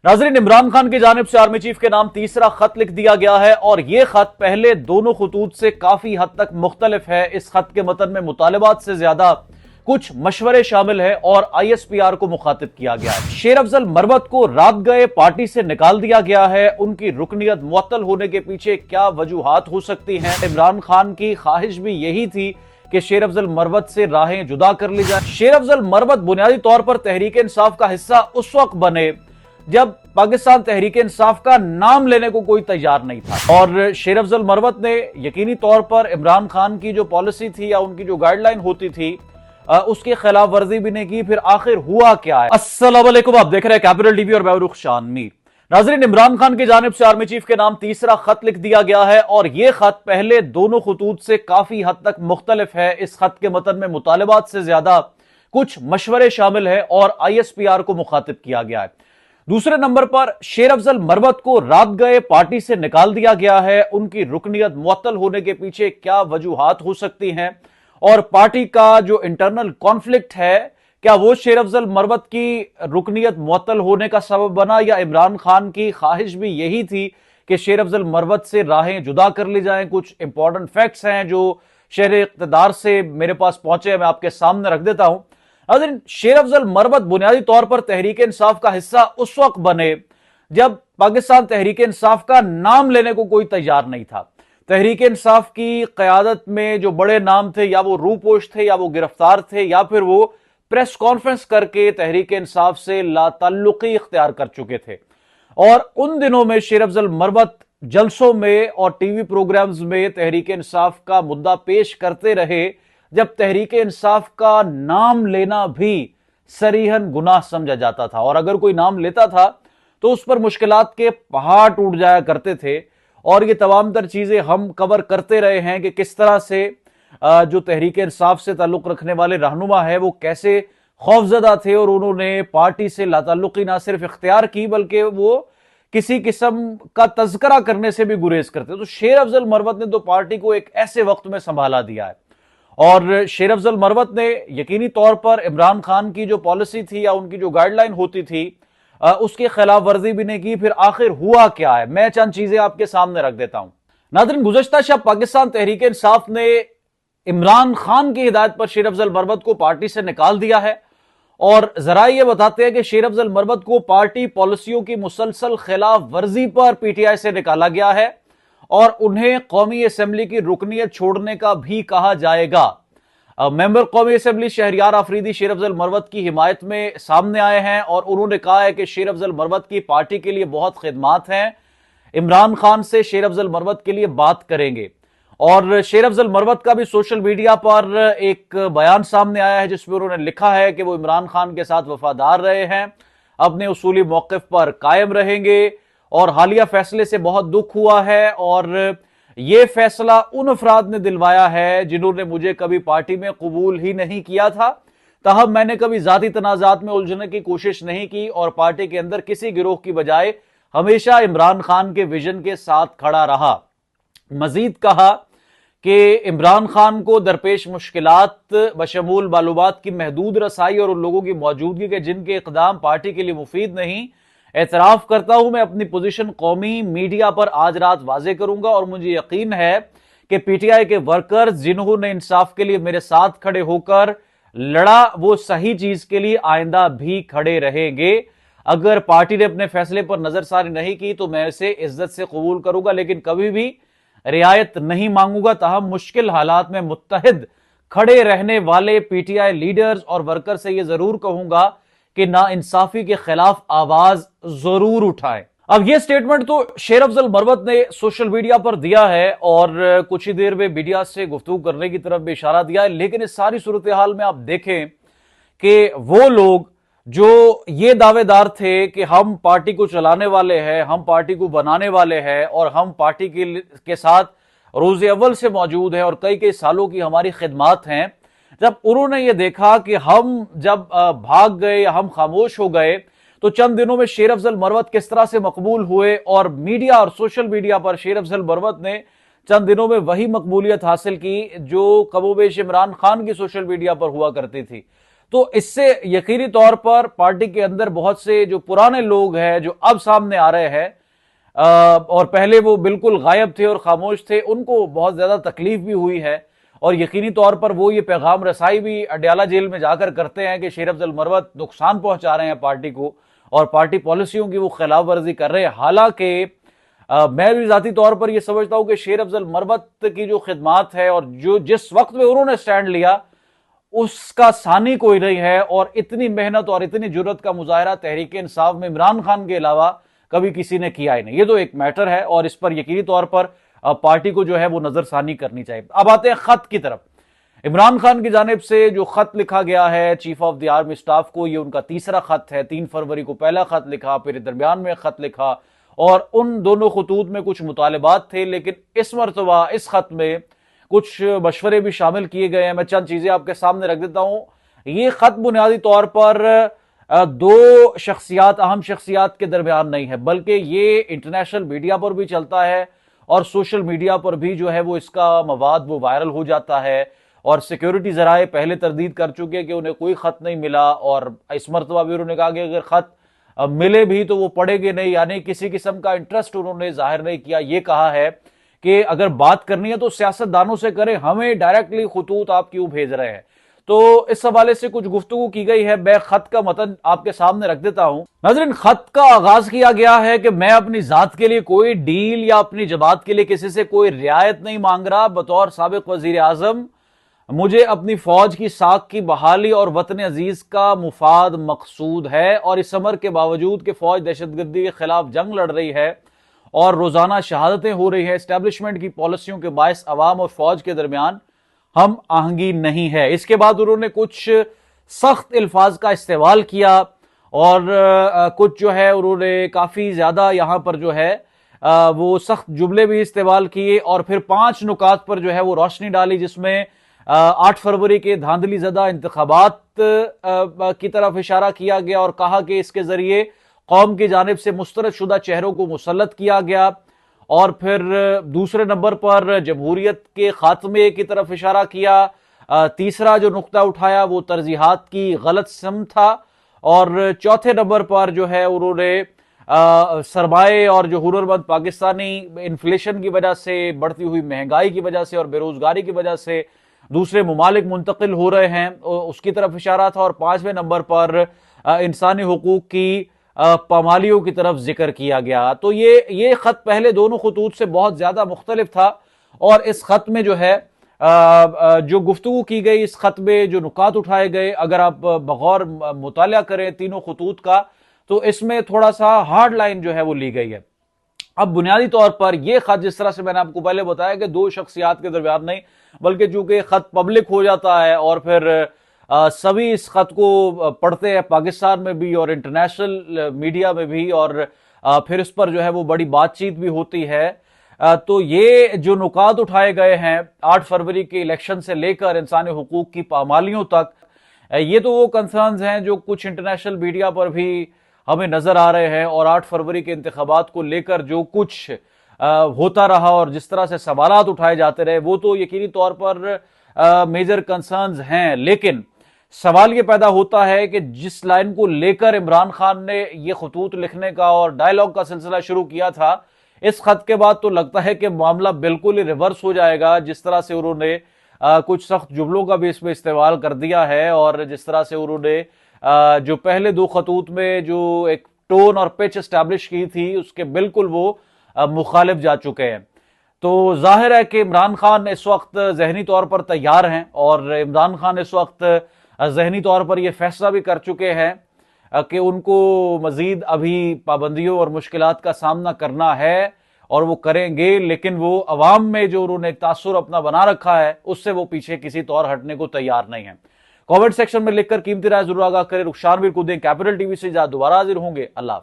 नाजरीन, इमरान खान की जानिब से आर्मी चीफ के नाम तीसरा खत लिख दिया गया है और यह खत पहले दोनों खतूत से काफी हद तक मुख्तलिफ है। इस खत के मतन में मुतालबात से ज्यादा कुछ मशवरे शामिल है और ISPR को मुखातिब किया गया है। शेर अफजल मरवत को रात गए पार्टी से निकाल दिया गया है। उनकी रुकनियत मुअत्तल होने के पीछे क्या वजूहात हो सकती हैं? इमरान खान की ख्वाहिश भी यही थी कि शेर अफजल मरवत से राहें जुदा कर ली जाए। शेर अफजल मरवत बुनियादी तौर पर तहरीक इंसाफ का हिस्सा उस वक्त बने जब पाकिस्तान तहरीक इंसाफ का नाम लेने को कोई तैयार नहीं था और शेर अफजल मरवत ने यकीनी तौर पर इमरान खान की जो पॉलिसी थी या उनकी जो गाइडलाइन होती थी उसकी खिलाफ वर्जी भी नहीं की। फिर आखिर हुआ क्या है? अस्सलाम वालेकुम, आप देख रहे हैं कैपिटल टीवी और मैं रुख शान मीर। नाजरीन, इमरान खान की जानिब से आर्मी चीफ के नाम तीसरा खत लिख दिया गया है और यह खत पहले दोनों खतूत से काफी हद तक मुख्तलिफ है। इस खत के मतन में मुतालबात से ज्यादा कुछ मशवरे शामिल है और ISPR को मुखातिब किया गया है। दूसरे नंबर पर शेर अफजल मरवत को रात गए पार्टी से निकाल दिया गया है। उनकी रुकनियत मुअत्तल होने के पीछे क्या वजूहात हो सकती हैं और पार्टी का जो इंटरनल कॉन्फ्लिक्ट है क्या वो शेर अफजल मरवत की रुकनियत मुअत्तल होने का सबब बना या इमरान खान की ख्वाहिश भी यही थी कि शेर अफजल मरवत से राहें जुदा कर ली जाएं? कुछ इंपॉर्टेंट फैक्ट्स हैं जो शहर इक़्तिदार से मेरे पास पहुंचे, मैं आपके सामने रख देता हूं। शेर अफजल मरवत बुनियादी तौर पर तहरीक इंसाफ का हिस्सा उस वक्त बने जब पाकिस्तान तहरीक इंसाफ का नाम लेने को कोई तैयार नहीं था। तहरीक इंसाफ की क़यादत में जो बड़े नाम थे या वो रूपोश थे या वो गिरफ्तार थे या फिर वो प्रेस कॉन्फ्रेंस करके तहरीक इंसाफ से लाताल्लुकी इख्तियार कर चुके थे। और उन दिनों में शेर अफजल मरवत जलसों में और टीवी प्रोग्राम्स में तहरीक इंसाफ का मुद्दा पेश करते रहे जब तहरीक इंसाफ का नाम लेना भी सरीहन गुनाह समझा जाता था और अगर कोई नाम लेता था तो उस पर मुश्किलात के पहाड़ टूट जाया करते थे। और ये तमाम तर चीजें हम कवर करते रहे हैं कि किस तरह से जो तहरीक इंसाफ से ताल्लुक रखने वाले रहनुमा है वो कैसे खौफजदा थे और उन्होंने पार्टी से लाताल्लुकी ना सिर्फ इख्तियार की बल्कि वो किसी किस्म का तज़किरा करने से भी गुरेज करते। तो शेर अफजल मरवत ने तो पार्टी को एक ऐसे वक्त में संभाला दिया है और शेर अफजल मरवत ने यकीनी तौर पर इमरान खान की जो पॉलिसी थी या उनकी जो गाइडलाइन होती थी उसकी खिलाफ वर्जी भी नहीं की। फिर आखिर हुआ क्या है, मैं चंद चीजें आपके सामने रख देता हूं। नाज़रीन, गुज़श्ता शब पाकिस्तान तहरीक इंसाफ ने इमरान खान की हिदायत पर शेर अफजल मरवत को पार्टी से निकाल दिया है और जरा ये बताते हैं कि शेर अफजल मरवत को पार्टी पॉलिसियों की मुसलसल खिलाफ वर्जी पर PTI से निकाला गया है और उन्हें कौमी असेंबली की रुकनियत छोड़ने का भी कहा जाएगा। मेंबर कौमी असेंबली शहरियार आफरीदी शेर अफजल मरवत की हिमायत में सामने आए हैं और उन्होंने कहा है कि शेर अफजल मरवत की पार्टी के लिए बहुत खिदमात हैं, इमरान खान से शेर अफजल मरवत के लिए बात करेंगे। और शेर अफजल मरवत का भी सोशल मीडिया पर एक बयान सामने आया है जिसमें उन्होंने लिखा है कि वो इमरान खान के साथ वफादार रहे हैं, अपने उसूली मौक़िफ़ पर कायम रहेंगे और हालिया फैसले से बहुत दुख हुआ है और यह फैसला उन अफराद ने दिलवाया है जिन्होंने मुझे कभी पार्टी में कबूल ही नहीं किया था। ताहम मैंने कभी जाती तनाजात में उलझने की कोशिश नहीं की और पार्टी के अंदर किसी गिरोह की बजाय हमेशा इमरान खान के विजन के साथ खड़ा रहा। मजीद कहा कि इमरान खान को दरपेश मुश्किलात बशमूल मालूमात की महदूद रसाई और उन लोगों की मौजूदगी के जिनके इक़दाम पार्टी के लिए मुफीद नहीं, एतराफ करता हूं मैं अपनी पोजीशन कौमी मीडिया पर आज रात वाजे करूंगा और मुझे यकीन है कि PTI के वर्कर्स जिन्होंने इंसाफ के लिए मेरे साथ खड़े होकर लड़ा वो सही चीज के लिए आइंदा भी खड़े रहेंगे। अगर पार्टी ने अपने फैसले पर नजरसानी नहीं की तो मैं इसे इज्जत से कबूल करूंगा लेकिन कभी भी रियायत नहीं मांगूंगा। ताहम मुश्किल हालात में मुत्तहिद खड़े रहने वाले PTI लीडर्स और वर्कर से यह जरूर कहूंगा कि नाइंसाफी के खिलाफ आवाज जरूर उठाएं। अब यह स्टेटमेंट तो शेर अफजल मरवत ने सोशल मीडिया पर दिया है और कुछ ही देर में मीडिया से गुफ्तगू करने की तरफ भी इशारा दिया है, लेकिन इस सारी सूरत हाल में आप देखें कि वो लोग जो ये दावेदार थे कि हम पार्टी को चलाने वाले हैं, हम पार्टी को बनाने वाले हैं और हम पार्टी के साथ रोज़ अव्वल से मौजूद हैं और कई कई सालों की हमारी खिदमात हैं, जब उन्होंने ये देखा कि हम जब भाग गए या हम खामोश हो गए तो चंद दिनों में शेर अफजल मरवत किस तरह से मकबूल हुए और मीडिया और सोशल मीडिया पर शेर अफजल मरवत ने चंद दिनों में वही मकबूलियत हासिल की जो कमोबेश इमरान खान की सोशल मीडिया पर हुआ करती थी। तो इससे यकीनी तौर पर पार्टी के अंदर बहुत से जो पुराने लोग हैं जो अब सामने आ रहे हैं और पहले वो बिल्कुल गायब थे और खामोश थे, उनको बहुत ज्यादा तकलीफ भी हुई है। और यकीनी तौर पर वो ये पैगाम रसाई भी अडयाला जेल में जाकर करते हैं कि शेर अफजल मरवत नुकसान पहुंचा रहे हैं पार्टी को और पार्टी पॉलिसियों की वो खिलाफ वर्जी कर रहे हैं। हालांकि मैं भी जाती तौर पर यह समझता हूं कि शेर अफजल मरवत की जो खिदमात है और जो जिस वक्त में उन्होंने स्टैंड लिया उसका सानी कोई नहीं है, और इतनी मेहनत और इतनी जुर्रत का मुजाहरा तहरीक इंसाफ में इमरान खान के अलावा कभी किसी ने किया ही नहीं। ये तो एक मैटर है और इस पर यकीनी तौर पर पार्टी को जो है वो नजरसानी करनी चाहिए। अब आते हैं खत की तरफ। इमरान खान की जानिब से जो खत लिखा गया है chief of the army staff को, ये उनका तीसरा खत है। 3 फरवरी को पहला खत लिखा, फिर दरमियान में खत लिखा और उन दोनों खतूत में कुछ मुतालिबात थे, लेकिन इस मरतबा इस खत में कुछ मशवरे भी शामिल किए गए हैं। मैं चंद चीजें आपके सामने रख देता हूं। ये खत बुनियादी तौर पर दो शख्सियात, अहम शख्सियात के दरमियान नहीं है, बल्कि ये इंटरनेशनल मीडिया पर भी चलता है और सोशल मीडिया पर भी जो है वो इसका मवाद वो वायरल हो जाता है। और सिक्योरिटी जराए पहले तरदीद कर चुके हैं कि उन्हें कोई खत नहीं मिला, और इस मरतबा भी उन्होंने कहा कि अगर खत मिले भी तो वो पढ़ेंगे नहीं, यानी किसी किस्म का इंटरेस्ट उन्होंने जाहिर नहीं किया। ये कहा है कि अगर बात करनी है तो सियासतदानों से करें, हमें डायरेक्टली खतूत आप क्यों भेज रहे हैं। तो इस हवाले से कुछ गुफ्तगू की गई है। मैं खत का मतन आपके सामने रख देता हूं। नाज़रीन, खत का आगाज किया गया है कि मैं अपनी जात के लिए कोई डील या अपनी जमात के लिए किसी से कोई रियायत नहीं मांग रहा। बतौर साबिक वजीर आजम मुझे अपनी फौज की साख की बहाली और वतन अजीज का मुफाद मकसूद है, और इस अमर के बावजूद कि फौज दहशतगर्दी के खिलाफ जंग लड़ रही है और रोजाना शहादतें हो रही है, एस्टेब्लिशमेंट की पॉलिसियों के बायस अवाम और फौज के दरमियान हम आहंगी नहीं है। इसके बाद उन्होंने कुछ सख्त अल्फाज का इस्तेमाल किया और कुछ जो है उन्होंने काफी ज्यादा यहां पर जो है वो सख्त जुमले भी इस्तेमाल किए, और फिर 5 नुकात पर जो है वो रोशनी डाली, जिसमें 8 फरवरी के धांधली ज़दा इंतखाबात की तरफ इशारा किया गया और कहा कि इसके जरिए कौम की जानिब से मुस्तरद शुदा चेहरों को मुसल्लत किया गया। और फिर दूसरे नंबर पर जमहूरियत के खात्मे की तरफ इशारा किया। तीसरा जो नुक्ता उठाया वो तरजीहात की गलत सम था, और चौथे नंबर पर जो है उन्होंने सरमाए और जो हुनरमंद पाकिस्तानी इन्फ्लेशन की वजह से, बढ़ती हुई महंगाई की वजह से और बेरोजगारी की वजह से दूसरे मुमालिक मुंतकिल हो रहे हैं, उसकी तरफ इशारा था। और 5वें नंबर पर इंसानी हुकूक की पामालियों की तरफ जिक्र किया गया। तो ये खत पहले दोनों खतूत से बहुत ज्यादा मुख्तलिफ था, और इस खत में जो है जो गुफ्तगू की गई, इस खत में जो नुकात उठाए गए, अगर आप बगौर मुताला करें तीनों खतूत का, तो इसमें थोड़ा सा हार्ड लाइन जो है वो ली गई है। अब बुनियादी तौर पर यह खत, जिस तरह से मैंने आपको पहले बताया कि दो शख्सियात के दरमियान नहीं, बल्कि चूंकि खत पब्लिक हो जाता है और फिर सभी इस खत को पढ़ते हैं, पाकिस्तान में भी और इंटरनेशनल मीडिया में भी, और फिर इस पर जो है वो बड़ी बातचीत भी होती है। तो ये जो नुकात उठाए गए हैं 8 फरवरी के इलेक्शन से लेकर इंसानी हुकूक की पामालियों तक, ये तो वो कंसर्न्स हैं जो कुछ इंटरनेशनल मीडिया पर भी हमें नजर आ रहे हैं। और 8 फरवरी के इंतखाबात को लेकर जो कुछ होता रहा और जिस तरह से सवालात उठाए जाते रहे, वो तो यकीनी तौर पर मेजर कंसर्न्स हैं। लेकिन सवाल ये पैदा होता है कि जिस लाइन को लेकर इमरान खान ने ये खतूत लिखने का और डायलॉग का सिलसिला शुरू किया था, इस खत के बाद तो लगता है कि मामला बिल्कुल ही रिवर्स हो जाएगा। जिस तरह से उन्होंने कुछ सख्त जुमलों का भी इसमें इस्तेमाल कर दिया है, और जिस तरह से उन्होंने जो पहले 2 खतूत में जो एक टोन और पिच एस्टैब्लिश की थी, उसके बिल्कुल वो मुखालिफ जा चुके हैं। तो जाहिर है कि इमरान खान इस वक्त जहनी तौर पर तैयार हैं, और इमरान खान इस वक्त जहनी तौर पर यह फैसला भी कर चुके हैं कि उनको मजीद अभी पाबंदियों और मुश्किलात का सामना करना है, और वो करेंगे। लेकिन वो अवाम में जो उन्होंने एक तासुर अपना बना रखा है, उससे वो पीछे किसी तौर हटने को तैयार नहीं है। कमेंट सेक्शन में लिखकर कीमती राय जरूर आगाह करें। रुखसार मीर को दें, कैपिटल टीवी से दोबारा हाजिर होंगे। अल्लाह।